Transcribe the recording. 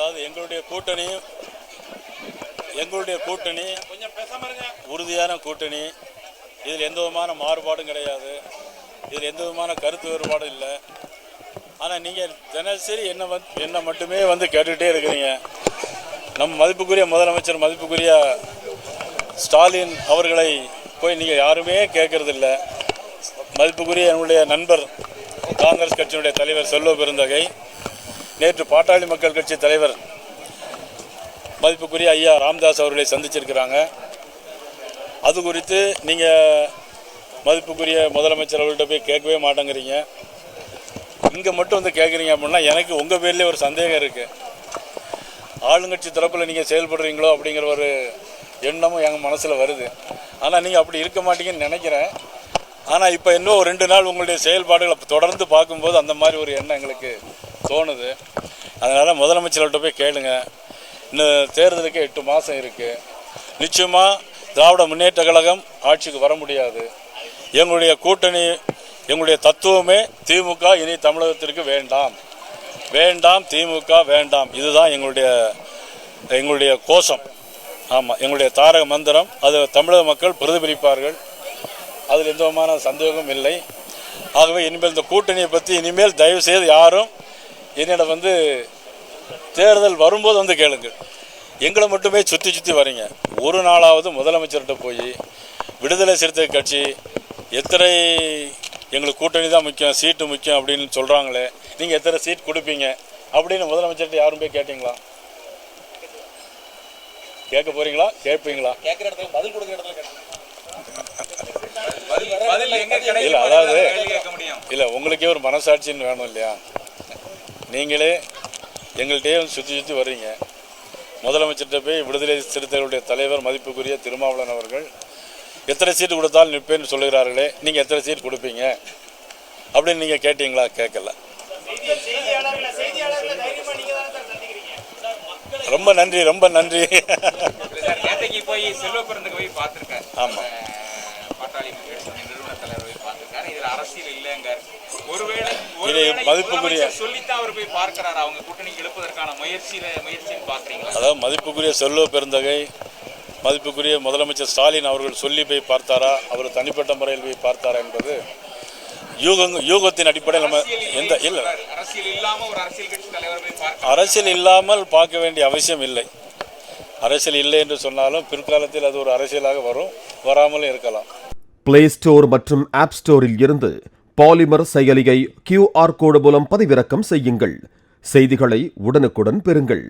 அதாவது எங்களுடைய கூட்டணி உறுதியான கூட்டணி. இதில் எந்த விதமான மாறுபாடும் கிடையாது. இதில் எந்த விதமான கருத்து வேறுபாடும் இல்லை. ஆனால் நீங்கள் தினசரி என்ன மட்டுமே கேட்டுக்கிட்டே இருக்கிறீங்க. நம் மதிப்புக்குரிய முதலமைச்சர் மதிப்புக்குரிய ஸ்டாலின் அவர்களை போய் நீங்கள் யாருமே கேட்கறதில்ல. மதிப்புக்குரிய என்னுடைய நண்பர் காங்கிரஸ் கட்சியினுடைய தலைவர் செல்வ பெருந்தகை நேற்று பாட்டாளி மக்கள் கட்சி தலைவர் மதிப்புக்குரிய ஐயா ராமதாஸ் அவர்களை சந்திச்சிருக்கிறாங்க. அது குறித்து நீங்கள் மதிப்புக்குரிய முதலமைச்சர் அவர்கள்ட்ட போய் கேட்கவே மாட்டேங்கிறீங்க. இங்கே மட்டும் கேட்குறீங்க அப்படின்னா எனக்கு உங்கள் பேர்லேயே ஒரு சந்தேகம் இருக்குது. ஆளுங்கட்சி தரப்பில் நீங்கள் செயல்படுறீங்களோ அப்படிங்கிற ஒரு எண்ணமும் எங்கள் மனசில் வருது. ஆனால் நீங்கள் அப்படி இருக்க மாட்டீங்கன்னு நினைக்கிறேன். ஆனால் இப்போ இன்னும் ஒரு 2 நாள் உங்களுடைய செயல்பாடுகளை தொடர்ந்து பார்க்கும்போது அந்த மாதிரி ஒரு எண்ணம் எங்களுக்கு தோணுது. அதனால் முதலமைச்சர்கிட்ட போய் கேளுங்க. இன்னும் தேர்தலுக்கு 8 மாதம் இருக்குது. நிச்சயமாக திராவிட முன்னேற்ற கழகம் ஆட்சிக்கு வர முடியாது. எங்களுடைய கூட்டணி, எங்களுடைய தத்துவமே திமுக இனி தமிழகத்திற்கு வேண்டாம், வேண்டாம் திமுக வேண்டாம். இதுதான் எங்களுடைய கோஷம். ஆமாம், எங்களுடைய தாரக மந்திரம். அது தமிழக மக்கள் பிரதிபலிப்பார்கள். அதில் எந்த விதமான சந்தேகமும் இல்லை. ஆகவே இனிமேல் இந்த கூட்டணியை பற்றி இனிமேல் தயவு செய்து யாரும் என்னிடம் தேர்தல் வரும்போது கேளுங்கள். எங்களை மட்டுமே சுற்றி வரீங்க. ஒரு நாளாவது முதலமைச்சர்கிட்ட போய் விடுதலை சிறுத்தை கட்சி எத்தனை எங்களுக்கு கூட்டணி தான் முக்கியம், சீட்டு முக்கியம் அப்படின்னு சொல்கிறாங்களே, நீங்கள் எத்தனை சீட் கொடுப்பீங்க அப்படின்னு முதலமைச்சர்கிட்ட யாரும் போய் கேட்டீங்களா? கேட்க போகிறீங்களா? கேட்பீங்களா? கேட்குற இடத்துல பதில் கொடுக்குற இடத்துல இல்லை, அதாவது இல்லை, உங்களுக்கே ஒரு மனசாட்சின்னு வேணும் இல்லையா? நீங்களே எங்கள்கிட்டயே சுற்றி வர்றீங்க. முதலமைச்சர்கிட்ட போய் விடுதலை சிறுத்தைகளுடைய தலைவர் மதிப்புக்குரிய திருமாவளவன் அவர்கள் எத்தனை சீட்டு கொடுத்தாலும் நிற்பேன்னு சொல்லுகிறார்களே, நீங்கள் எத்தனை சீட் கொடுப்பீங்க அப்படின்னு நீங்கள் கேட்டீங்களா? கேட்கல. ரொம்ப நன்றி, ரொம்ப நன்றி. போய் செல்வ பெருந்தகை போய் பார்த்துருக்காரு. ஆமாம், பாட்டாளி நிறுவன தலைவர் போய் பார்த்துருக்காரு. இதில் அரசியல் இல்லைங்க. ஒருவேளை மதிப்புக்குரிய சொல்லித்தான் அவர் போய் பார்க்கிறாரு. அவங்க கூட்டணிக்கு எழுப்பதற்கான முயற்சின்னு பார்க்குறீங்களா? அதாவது மதிப்புக்குரிய செல்வ பெருந்தகை மதிப்புக்குரிய முதலமைச்சர் ஸ்டாலின் அவர்கள் சொல்லி போய் பார்த்தாரா, அவர் தனிப்பட்ட முறையில் போய் பார்த்தாரா என்பது யூகத்தின் அடிப்படையில் நம்ம இல்லை, அரசியல் இல்லாமல் பார்க்க வேண்டிய அவசியம் இல்லை. அரசியல் இல்லை என்று சொன்னாலும் பிற்காலத்தில் அது ஒரு அரசியலாக வராமலும் இருக்கலாம். பிளே ஸ்டோர் மற்றும் ஆப் ஸ்டோரில் இருந்து பாலிமர் செயலியை QR கோடு மூலம் பதிவிறக்கம் செய்யுங்கள். செய்திகளை உடனுக்குடன் பெறுங்கள்.